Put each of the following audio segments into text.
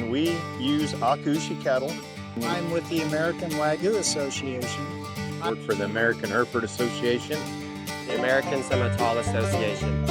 We use Akaushi cattle. I'm with the American Wagyu Association. I work for the American Hereford Association. The American Simmental Association.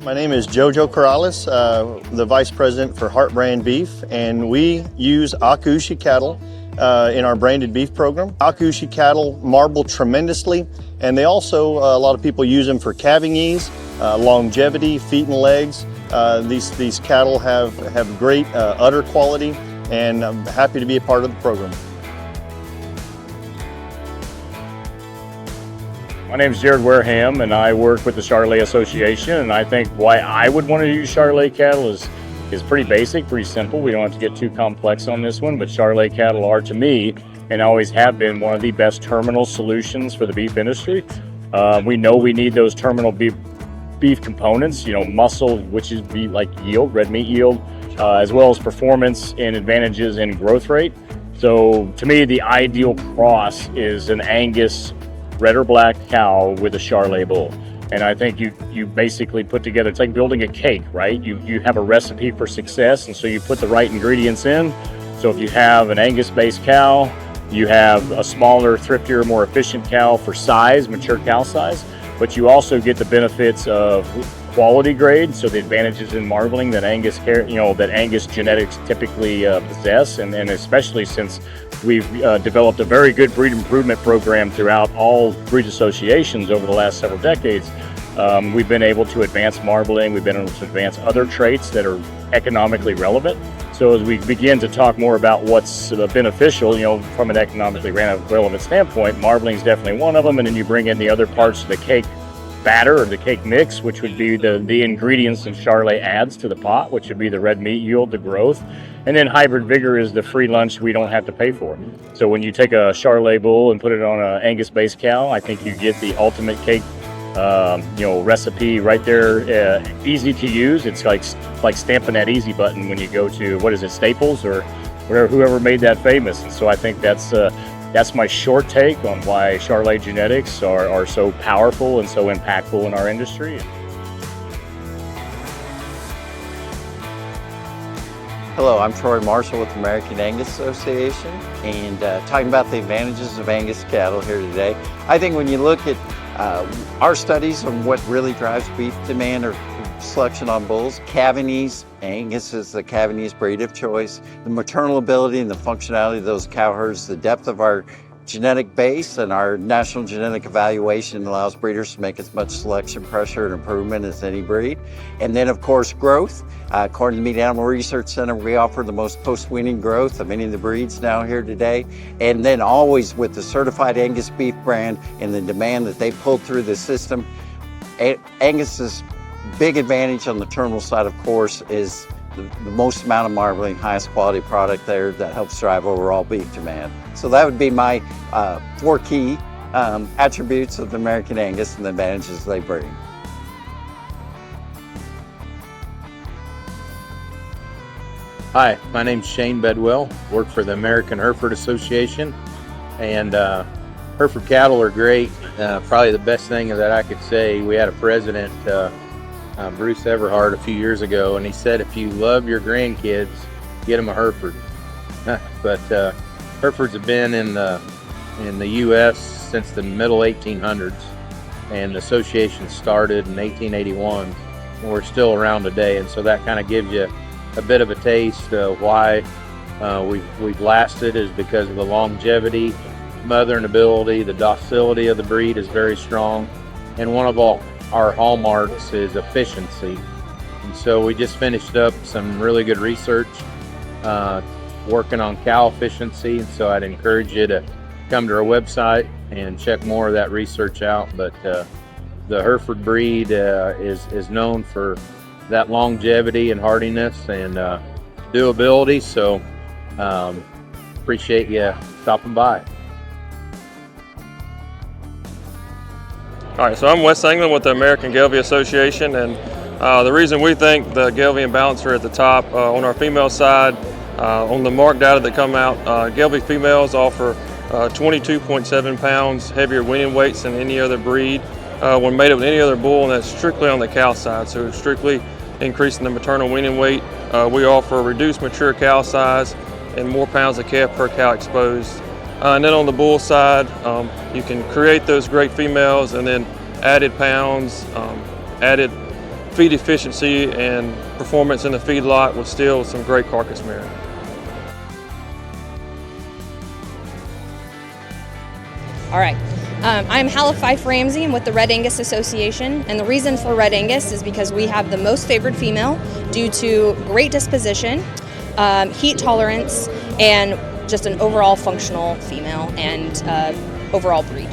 My name is Charolais, the Vice President for Heart Brand Beef, and we use Akaushi cattle in our branded beef program. Akaushi cattle marble tremendously, and they also, a lot of people use them for calving ease, longevity, feet and legs. These cattle have great udder quality, and I'm happy to be a part of the program. My name is Jared Wareham, and I work with the Charolais Association. And I think why I would want to use Charolais cattle is pretty basic, pretty simple. We don't have to get too complex on this one, but Charolais cattle are, to me, and always have been, one of the best terminal solutions for the beef industry. We know we need those terminal beef components, muscle, which is like yield, red meat yield, as well as performance and advantages in growth rate. So to me, the ideal cross is an Angus red or black cow with a Charolais bull. And I think you basically put together, it's like building a cake, right? You have a recipe for success, and so you put the right ingredients in. So if you have an Angus-based cow, you have a smaller, thriftier, more efficient cow for size, mature cow size, but you also get the benefits of quality grade, so the advantages in marbling that Angus genetics typically possess, and especially since we've developed a very good breed improvement program throughout all breed associations over the last several decades. We've been able to advance marbling, we've been able to advance other traits that are economically relevant. So as we begin to talk more about what's beneficial, from an economically relevant standpoint, marbling is definitely one of them, and then you bring in the other parts of the cake batter or the cake mix, which would be the ingredients that Charolais adds to the pot, which would be the red meat yield, the growth, and then hybrid vigor is the free lunch we don't have to pay for. So when you take a Charolais bull and put it on an Angus-based cow, I think you get the ultimate cake, recipe right there, easy to use. It's like stamping that easy button when you go to Staples or whoever made that famous. And so I think that's my short take on why Charolais genetics are so powerful and so impactful in our industry. Hello, I'm Troy Marshall with the American Angus Association, and talking about the advantages of Angus cattle here today. I think when you look at our studies on what really drives beef demand or selection on bulls, calving ease, Angus is the calving ease breed of choice, the maternal ability and the functionality of those cow herds, the depth of our genetic base and our national genetic evaluation allows breeders to make as much selection pressure and improvement as any breed. And then of course growth. According to the Meat Animal Research Center, we offer the most post-weaning growth of any of the breeds now here today. And then always with the certified Angus beef brand and the demand that they pulled through the system. Angus's big advantage on the terminal side, of course, is the most amount of marbling, highest quality product there that helps drive overall beef demand. So that would be my 4 key attributes of the American Angus and the advantages they bring. Hi, my name's Shane Bedwell, work for the American Hereford Association, and Hereford cattle are great. Probably the best thing that I could say, we had a president, Bruce Everhart, a few years ago, and he said, if you love your grandkids, get them a Hereford. But Herefords have been in the U.S. since the middle 1800s, and the association started in 1881, and we're still around today, and so that kind of gives you a bit of a taste of why we've lasted, is because of the longevity mothering ability, the docility of the breed is very strong, and one of our hallmarks is efficiency. And so we just finished up some really good research working on cow efficiency, and so I'd encourage you to come to our website and check more of that research out. But the Hereford breed is known for that longevity and hardiness and doability, so appreciate you stopping by. All right, so I'm Wes England with the American Gelbvieh Association, and the reason we think the Gelbvieh and Balancer at the top on our female side, on the mark data that come out, Gelbvieh females offer 22.7 pounds heavier weaning weights than any other breed when mated with any other bull, and that's strictly on the cow side, so strictly increasing the maternal weaning weight. We offer a reduced mature cow size and more pounds of calf per cow exposed. And then on the bull side, you can create those great females and then added pounds, added feed efficiency and performance in the feedlot with still some great carcass merit. All right, I'm Halla Fife Ramsey. I'm with the Red Angus Association, and the reason for Red Angus is because we have the most favored female due to great disposition, heat tolerance, and just an overall functional female and overall breed.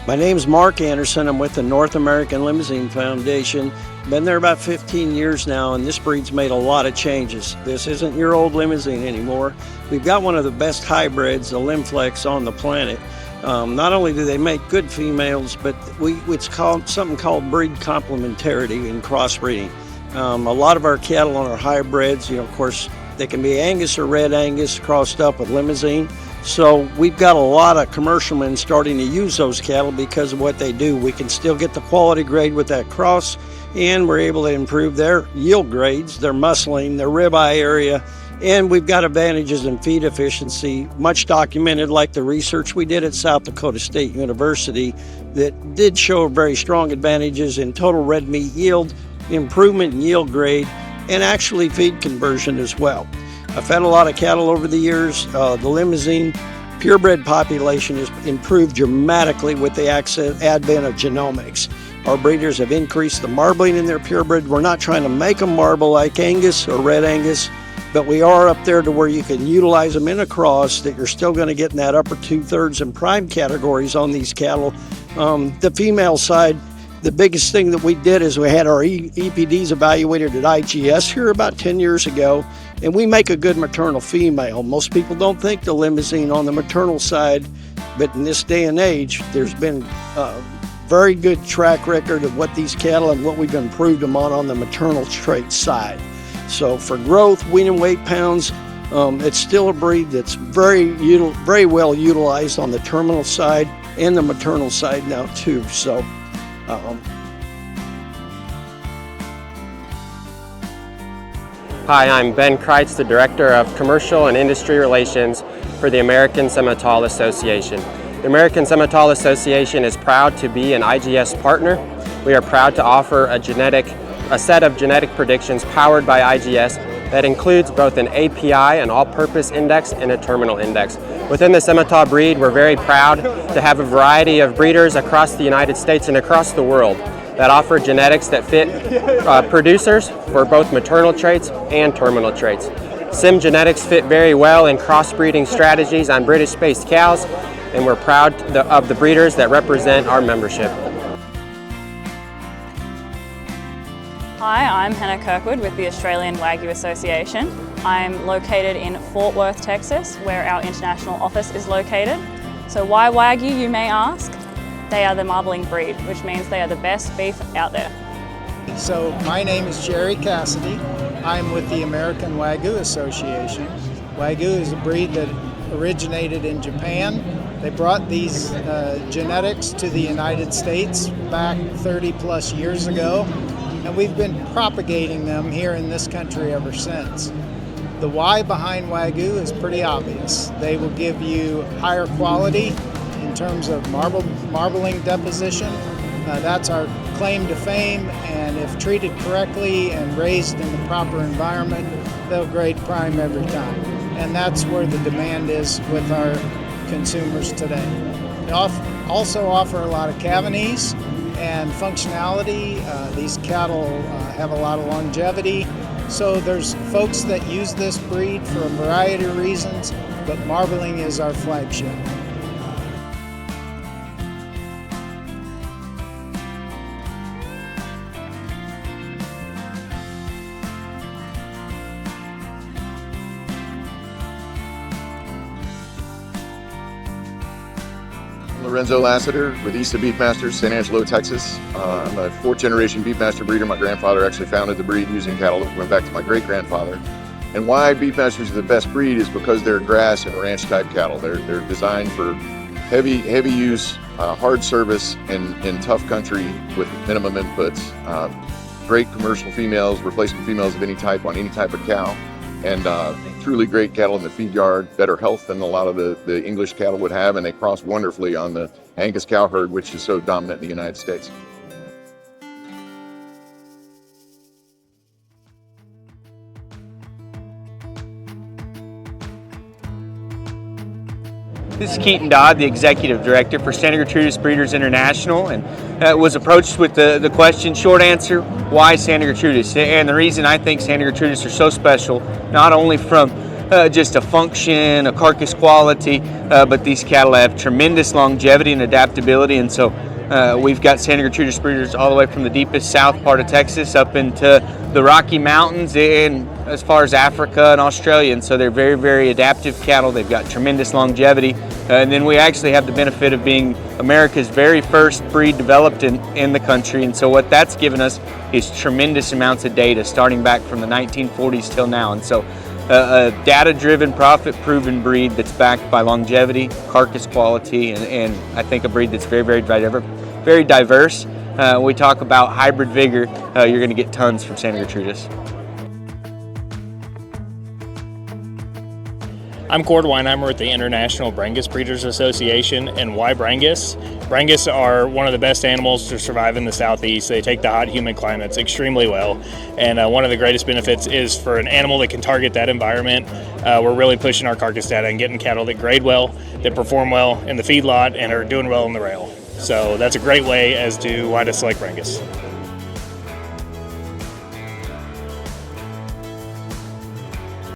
My name's Mark Anderson. I'm with the North American Limousin Foundation. Been there about 15 years now, and this breed's made a lot of changes. This isn't your old Limousin anymore. We've got one of the best hybrids, the Limflex, on the planet. Not only do they make good females, but it's called something called breed complementarity in crossbreeding. A lot of our cattle on our hybrids, of course, they can be Angus or Red Angus crossed up with Limousin. So we've got a lot of commercialmen starting to use those cattle because of what they do. We can still get the quality grade with that cross, and we're able to improve their yield grades, their muscling, their ribeye area, and we've got advantages in feed efficiency, much documented, like the research we did at South Dakota State University that did show very strong advantages in total red meat yield, improvement in yield grade, and actually feed conversion as well. I've fed a lot of cattle over the years. The Limousin purebred population has improved dramatically with the advent of genomics. Our breeders have increased the marbling in their purebred. We're not trying to make them marble like Angus or Red Angus, but we are up there to where you can utilize them in a cross that you're still going to get in that upper 2/3 and prime categories on these cattle. The female side, the biggest thing that we did is we had our EPDs evaluated at IGS here about 10 years ago, and we make a good maternal female. Most people don't think the Limousin on the maternal side, but in this day and age, there's been a very good track record of what these cattle and what we've improved them on the maternal trait side. So for growth, weaning weight pounds, it's still a breed that's very well utilized on the terminal side and the maternal side now too. So. Hi, I'm Ben Kreitz, the Director of Commercial and Industry Relations for the American Simmental Association. The American Simmental Association is proud to be an IGS partner. We are proud to offer a set of genetic predictions powered by IGS that includes both an API, an all-purpose index, and a terminal index. Within the Simmental breed, we're very proud to have a variety of breeders across the United States and across the world that offer genetics that fit producers for both maternal traits and terminal traits. Sim genetics fit very well in crossbreeding strategies on British-based cows, and we're proud of the breeders that represent our membership. Hi, I'm Hannah Kirkwood with the Australian Wagyu Association. I'm located in Fort Worth, Texas, where our international office is located. So why Wagyu, you may ask? They are the marbling breed, which means they are the best beef out there. So my name is Jerry Cassidy. I'm with the American Wagyu Association. Wagyu is a breed that originated in Japan. They brought these genetics to the United States back 30 plus years ago, and we've been propagating them here in this country ever since. The why behind Wagyu is pretty obvious. They will give you higher quality in terms of marbling deposition. That's our claim to fame, and if treated correctly and raised in the proper environment, they'll grade prime every time. and that's where the demand is with our consumers today. They also offer a lot of cavernese and functionality. These cattle have a lot of longevity, so there's folks that use this breed for a variety of reasons, but marbling is our flagship. Lorenzo Lassiter with East of Beefmaster, San Angelo, Texas. I'm a fourth generation Beefmaster breeder. My grandfather actually founded the breed using cattle that went back to my great grandfather. And why Beefmasters are the best breed is because they're grass and ranch type cattle. They're designed for heavy use, hard service in tough country with minimum inputs. Great commercial females, replacement females of any type on any type of cow. And truly great cattle in the feed yard, better health than a lot of the English cattle would have, and they cross wonderfully on the Angus cow herd, which is so dominant in the United States. This is Keaton Dodd, the Executive Director for Santa Gertrudis Breeders International, and was approached with the question, short answer, why Santa Gertrudis? And the reason I think Santa Gertrudis are so special, not only from just a function, a carcass quality, but these cattle have tremendous longevity and adaptability, and so we've got Santa Gertrudis breeders all the way from the deepest south part of Texas up into the Rocky Mountains and as far as Africa and Australia, and so they're very, very adaptive cattle. They've got tremendous longevity, and then we actually have the benefit of being America's very first breed developed in the country, and so what that's given us is tremendous amounts of data starting back from the 1940s till now, and so a data-driven, profit-proven breed that's backed by longevity, carcass quality, and I think a breed that's very, very diverse. When we talk about hybrid vigor, you're going to get tons from Santa Gertrudis. I'm Cord Weinheimer with the International Brangus Breeders Association, and why Brangus? Brangus are one of the best animals to survive in the southeast. They take the hot, humid climates extremely well, and one of the greatest benefits is for an animal that can target that environment. We're really pushing our carcass data and getting cattle that grade well, that perform well in the feedlot, and are doing well in the rail. So that's a great way as to why to select Brangus.